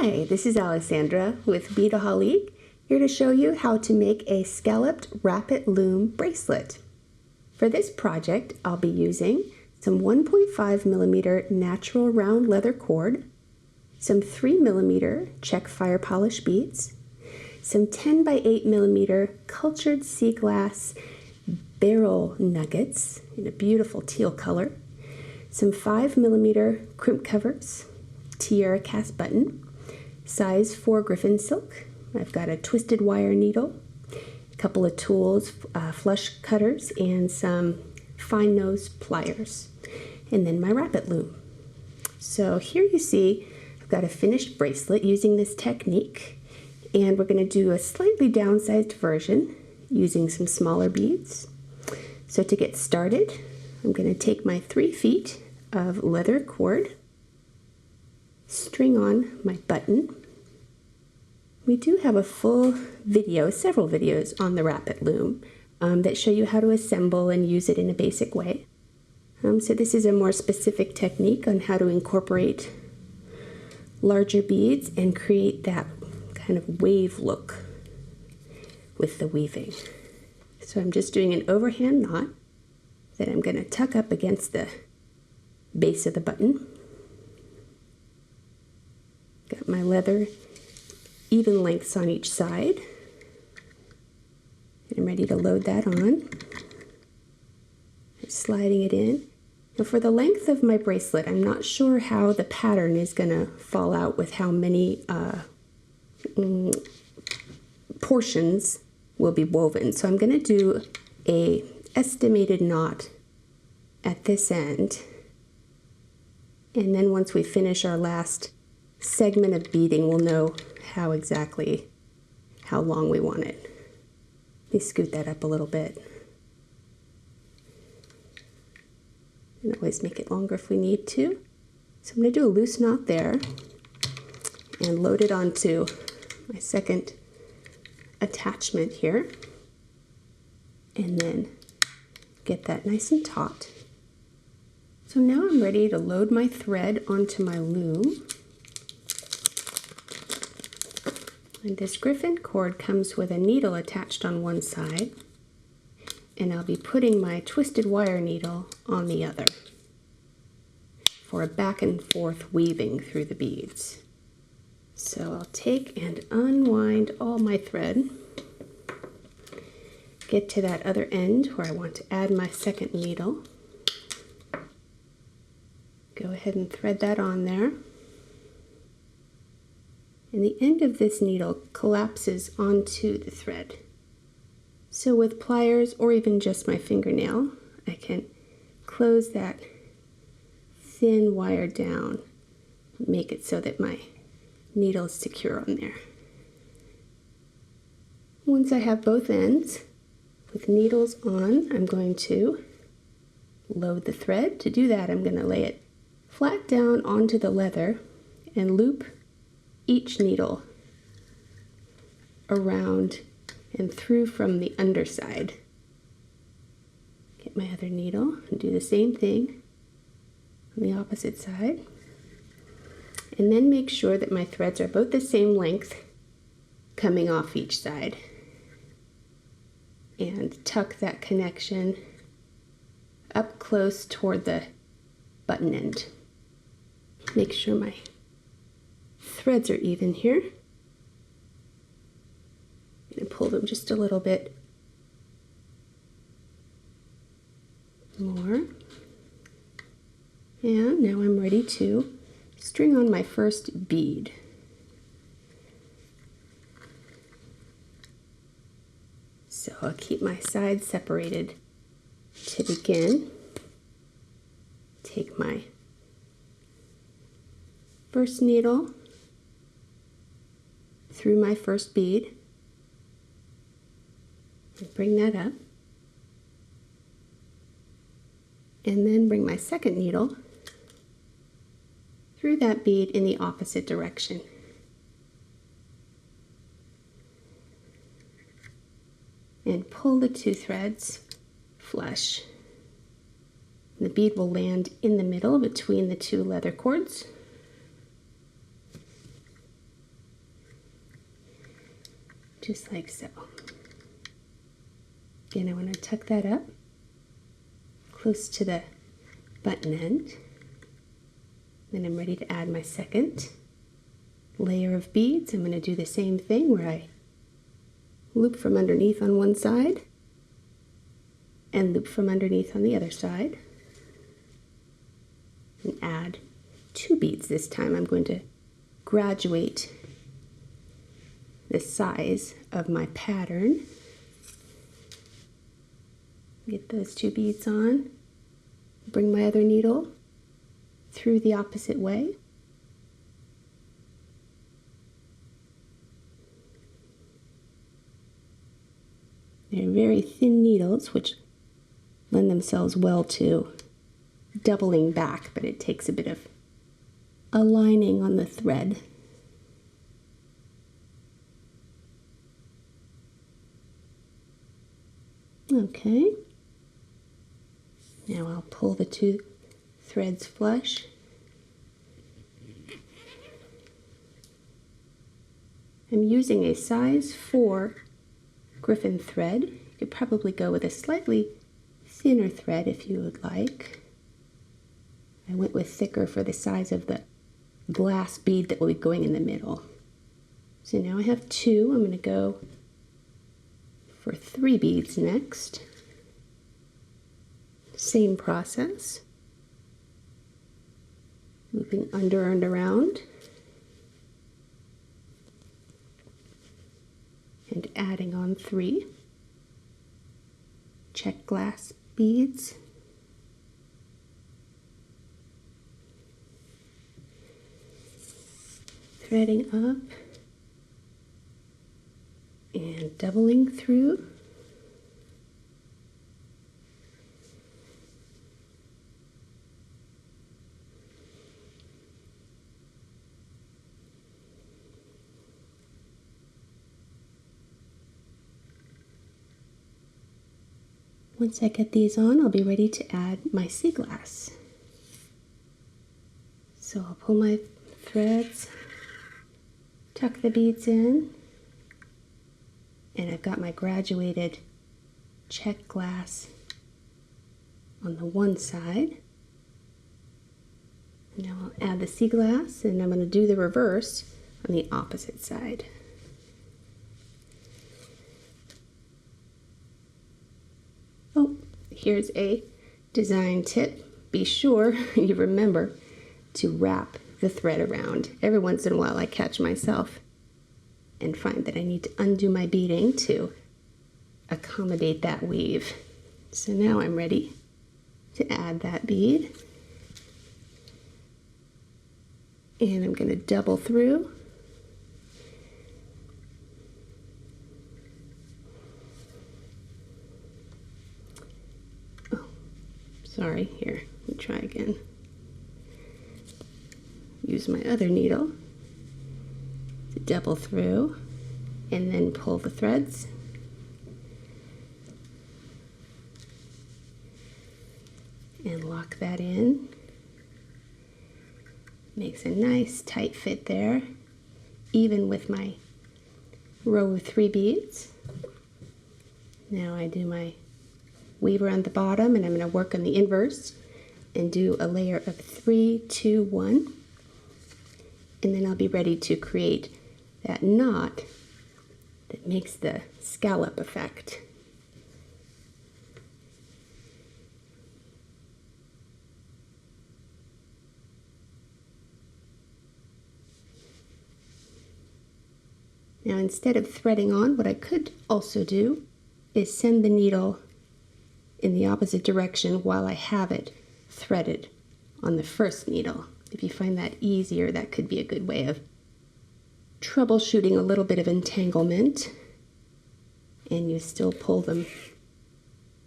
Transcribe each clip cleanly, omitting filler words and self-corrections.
Hi, this is Alexandra with Beadaholique, here to show you how to make a Scalloped Wrapit Loom bracelet. For this project, I'll be using some 1.5mm natural round leather cord, some 3mm Czech fire polish beads, some 10 by 8mm cultured sea glass barrel nuggets in a beautiful teal color, some 5mm crimp covers, TierraCast button, size 4 Griffin silk. I've got a twisted wire needle, a couple of tools, flush cutters, and some fine nose pliers, and then my Wrapit Loom. So here you see I've got a finished bracelet using this technique, and we're going to do a slightly downsized version using some smaller beads. So to get started, I'm going to take my 3 feet of leather cord, string on my button. We do have a full video, several videos on the Wrapit Loom that show you how to assemble and use it in a basic way. So this is a more specific technique on how to incorporate larger beads and create that kind of wave look with the weaving. So I'm just doing an overhand knot that I'm going to tuck up against the base of the button. Got my leather even lengths on each side. And I'm ready to load that on. Just sliding it in. Now for the length of my bracelet, I'm not sure how the pattern is going to fall out with how many portions will be woven. So I'm going to do a estimated knot at this end. And then once we finish our last segment of beading, we'll know exactly how long we want it. Let me scoot that up a little bit. And always make it longer if we need to. So I'm going to do a loose knot there and load it onto my second attachment here. And then get that nice and taut. So now I'm ready to load my thread onto my loom. And this Griffin cord comes with a needle attached on one side, and I'll be putting my twisted wire needle on the other for a back and forth weaving through the beads. So I'll take and unwind all my thread, get to that other end where I want to add my second needle. Go ahead and thread that on there. And the end of this needle collapses onto the thread. So with pliers or even just my fingernail, I can close that thin wire down, make it so that my needle is secure on there. Once I have both ends with needles on, I'm going to load the thread. To do that, I'm going to lay it flat down onto the leather and loop each needle around and through from the underside. Get my other needle and do the same thing on the opposite side. And then make sure that my threads are both the same length coming off each side. And tuck that connection up close toward the button end. Make sure my threads are even here. I'm going to pull them just a little bit more. And now I'm ready to string on my first bead. So I'll keep my sides separated to begin. Take my first needle through my first bead and bring that up, and then bring my second needle through that bead in the opposite direction. And pull the 2 threads flush. The bead will land in the middle between the 2 leather cords. just like so. Again, I want to tuck that up close to the button end. Then I'm ready to add my second layer of beads. I'm going to do the same thing where I loop from underneath on one side and loop from underneath on the other side. And add 2 beads this time. I'm going to graduate the size of my pattern. Get those 2 beads on. Bring my other needle through the opposite way. They're very thin needles, which lend themselves well to doubling back, but it takes a bit of aligning on the thread. Okay. Now I'll pull the 2 threads flush. I'm using a size 4 Griffin thread. You could probably go with a slightly thinner thread if you would like. I went with thicker for the size of the glass bead that will be going in the middle. So now I have 2. I'm going to go for 3 beads next. Same process. Looping under and around. And adding on 3 Czech glass beads. Threading up and doubling through. Once I get these on, I'll be ready to add my sea glass. So I'll pull my threads, tuck the beads in, and I've got my graduated Czech glass on the one side. Now I'll add the sea glass, and I'm going to do the reverse on the opposite side. Oh, here's a design tip. Be sure you remember to wrap the thread around. Every once in a while I catch myself and find that I need to undo my beading to accommodate that weave. So now I'm ready to add that bead. And I'm going to double through. Oh, sorry, here, let me try again. Use my other needle to double through and then pull the threads. And lock that in. Makes a nice tight fit there, even with my row of 3 beads. Now I do my weave around the bottom, and I'm going to work on the inverse and do a layer of 3, 2, 1. And then I'll be ready to create that knot that makes the scallop effect. Now instead of threading on, what I could also do is send the needle in the opposite direction while I have it threaded on the first needle. If you find that easier, that could be a good way of troubleshooting a little bit of entanglement, and you still pull them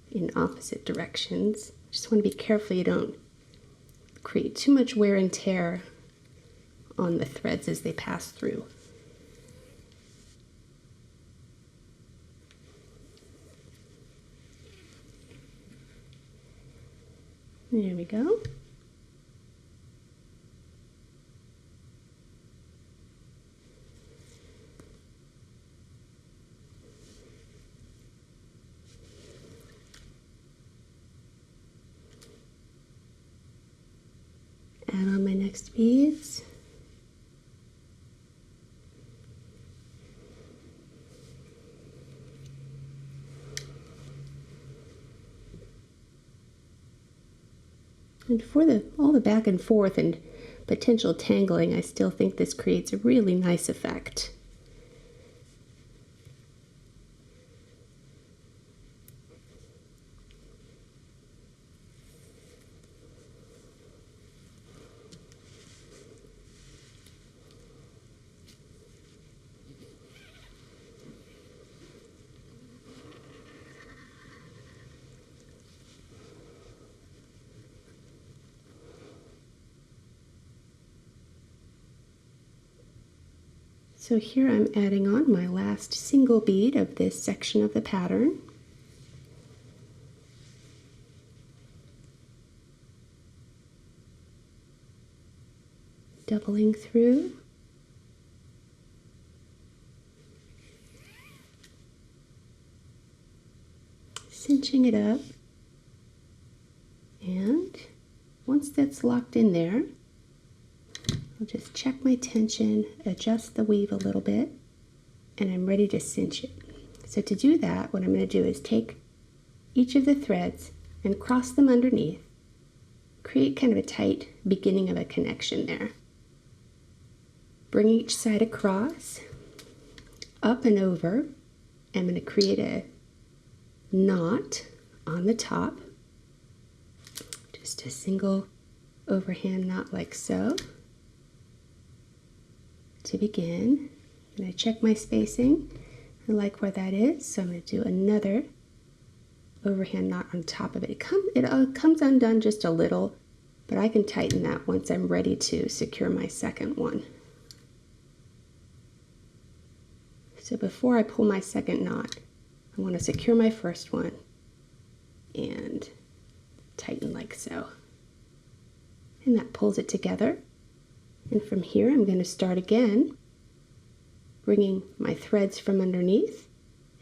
in opposite directions. Just want to be careful you don't create too much wear and tear on the threads as they pass through. There we go. next beads. And for all the back and forth and potential tangling, I still think this creates a really nice effect. So here I'm adding on my last single bead of this section of the pattern. Doubling through. Cinching it up. And once that's locked in there, I'll just check my tension, adjust the weave a little bit, and I'm ready to cinch it. So to do that, what I'm going to do is take each of the threads and cross them underneath, create kind of a tight beginning of a connection there. Bring each side across, up and over. I'm going to create a knot on the top, just a single overhand knot like so. To begin, and I check my spacing. I like where that is, so I'm going to do another overhand knot on top of it. It comes undone just a little, but I can tighten that once I'm ready to secure my second one. So before I pull my second knot, I want to secure my first one and tighten like so. And that pulls it together. And from here, I'm going to start again, bringing my threads from underneath.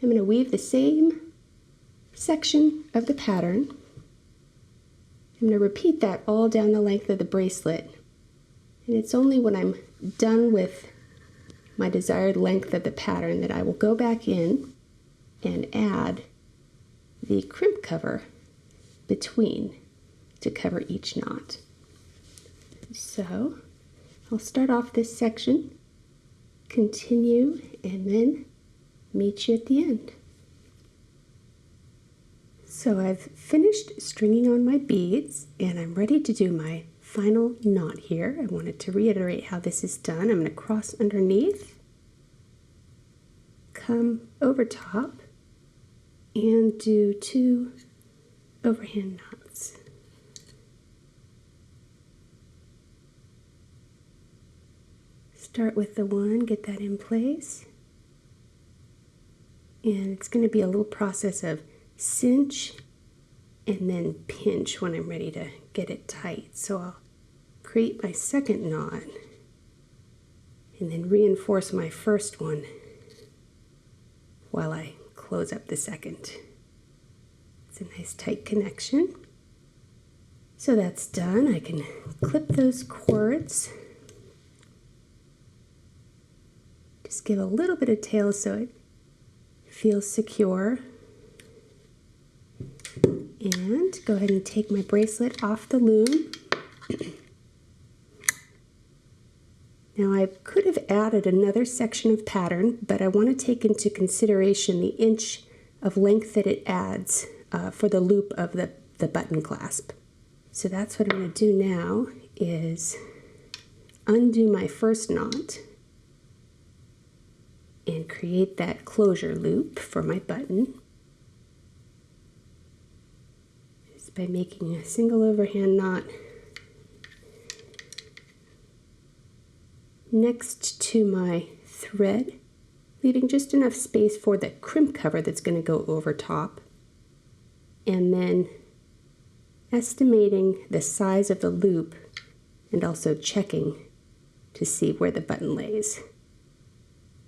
I'm going to weave the same section of the pattern. I'm going to repeat that all down the length of the bracelet. And it's only when I'm done with my desired length of the pattern that I will go back in and add the crimp cover between to cover each knot. So I'll start off this section, continue, and then meet you at the end. So I've finished stringing on my beads, and I'm ready to do my final knot here. I wanted to reiterate how this is done. I'm going to cross underneath, come over top, and do 2 overhand knots. Start with the one, get that in place. And it's going to be a little process of cinch and then pinch when I'm ready to get it tight. So I'll create my second knot and then reinforce my first one while I close up the second. It's a nice tight connection. So that's done. I can clip those cords. Just give a little bit of tail so it feels secure. And go ahead and take my bracelet off the loom. Now I could have added another section of pattern, but I want to take into consideration the inch of length that it adds for the loop of the button clasp. So that's what I'm going to do now, is undo my first knot and create that closure loop for my button just by making a single overhand knot next to my thread, leaving just enough space for the crimp cover that's going to go over top, and then estimating the size of the loop and also checking to see where the button lays.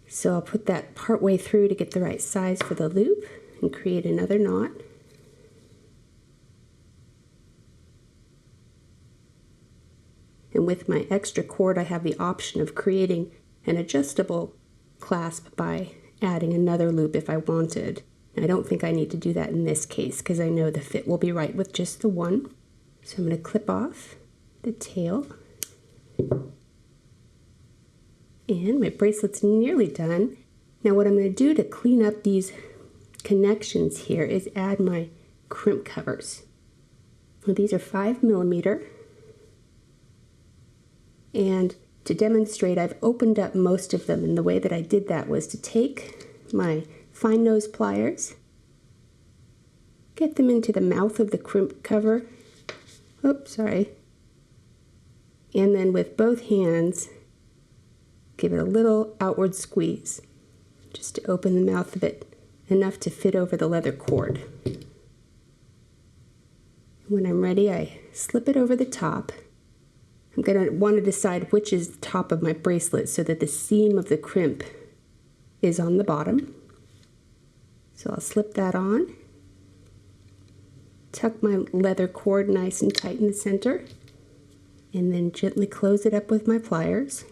So I'll put that part way through to get the right size for the loop and create another knot. And with my extra cord, I have the option of creating an adjustable clasp by adding another loop if I wanted. I don't think I need to do that in this case because I know the fit will be right with just the one. So I'm going to clip off the tail. And my bracelet's nearly done. Now what I'm going to do to clean up these connections here is add my crimp covers. Well, these are 5mm. And to demonstrate, I've opened up most of them, and the way that I did that was to take my fine nose pliers, get them into the mouth of the crimp cover, oops, sorry, and then with both hands, give it a little outward squeeze, just to open the mouth of it enough to fit over the leather cord. When I'm ready, I slip it over the top. I'm going to want to decide which is the top of my bracelet so that the seam of the crimp is on the bottom. So I'll slip that on, tuck my leather cord nice and tight in the center, and then gently close it up with my pliers.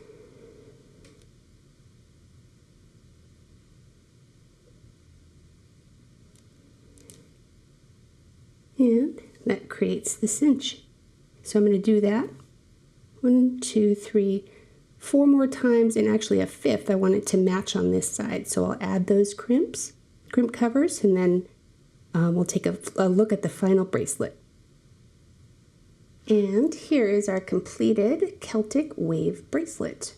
And that creates the cinch. So I'm going to do that 1, 2, 3, 4 more times, and actually a fifth. I want it to match on this side. So I'll add those crimp covers, and then we'll take a look at the final bracelet. And here is our completed Celtic wave bracelet.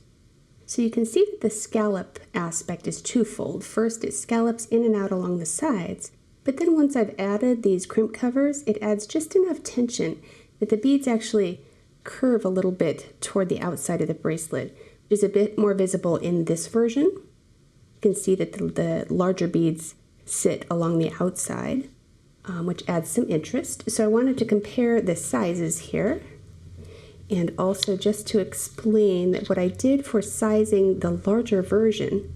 So you can see that the scallop aspect is twofold. First, it scallops in and out along the sides, but then once I've added these crimp covers, it adds just enough tension that the beads actually curve a little bit toward the outside of the bracelet, which is a bit more visible in this version. You can see that the larger beads sit along the outside, which adds some interest. So I wanted to compare the sizes here, and also just to explain that what I did for sizing the larger version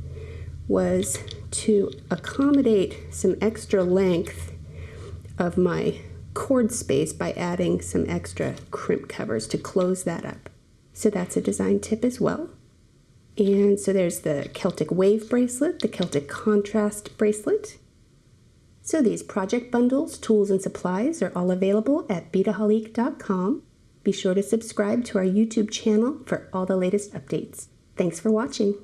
was to accommodate some extra length of my cord space by adding some extra crimp covers to close that up. So that's a design tip as well. And so there's the Celtic wave bracelet, the Celtic contrast bracelet. So these project bundles, tools, and supplies are all available at Beadaholique.com. Be sure to subscribe to our YouTube channel for all the latest updates. Thanks for watching.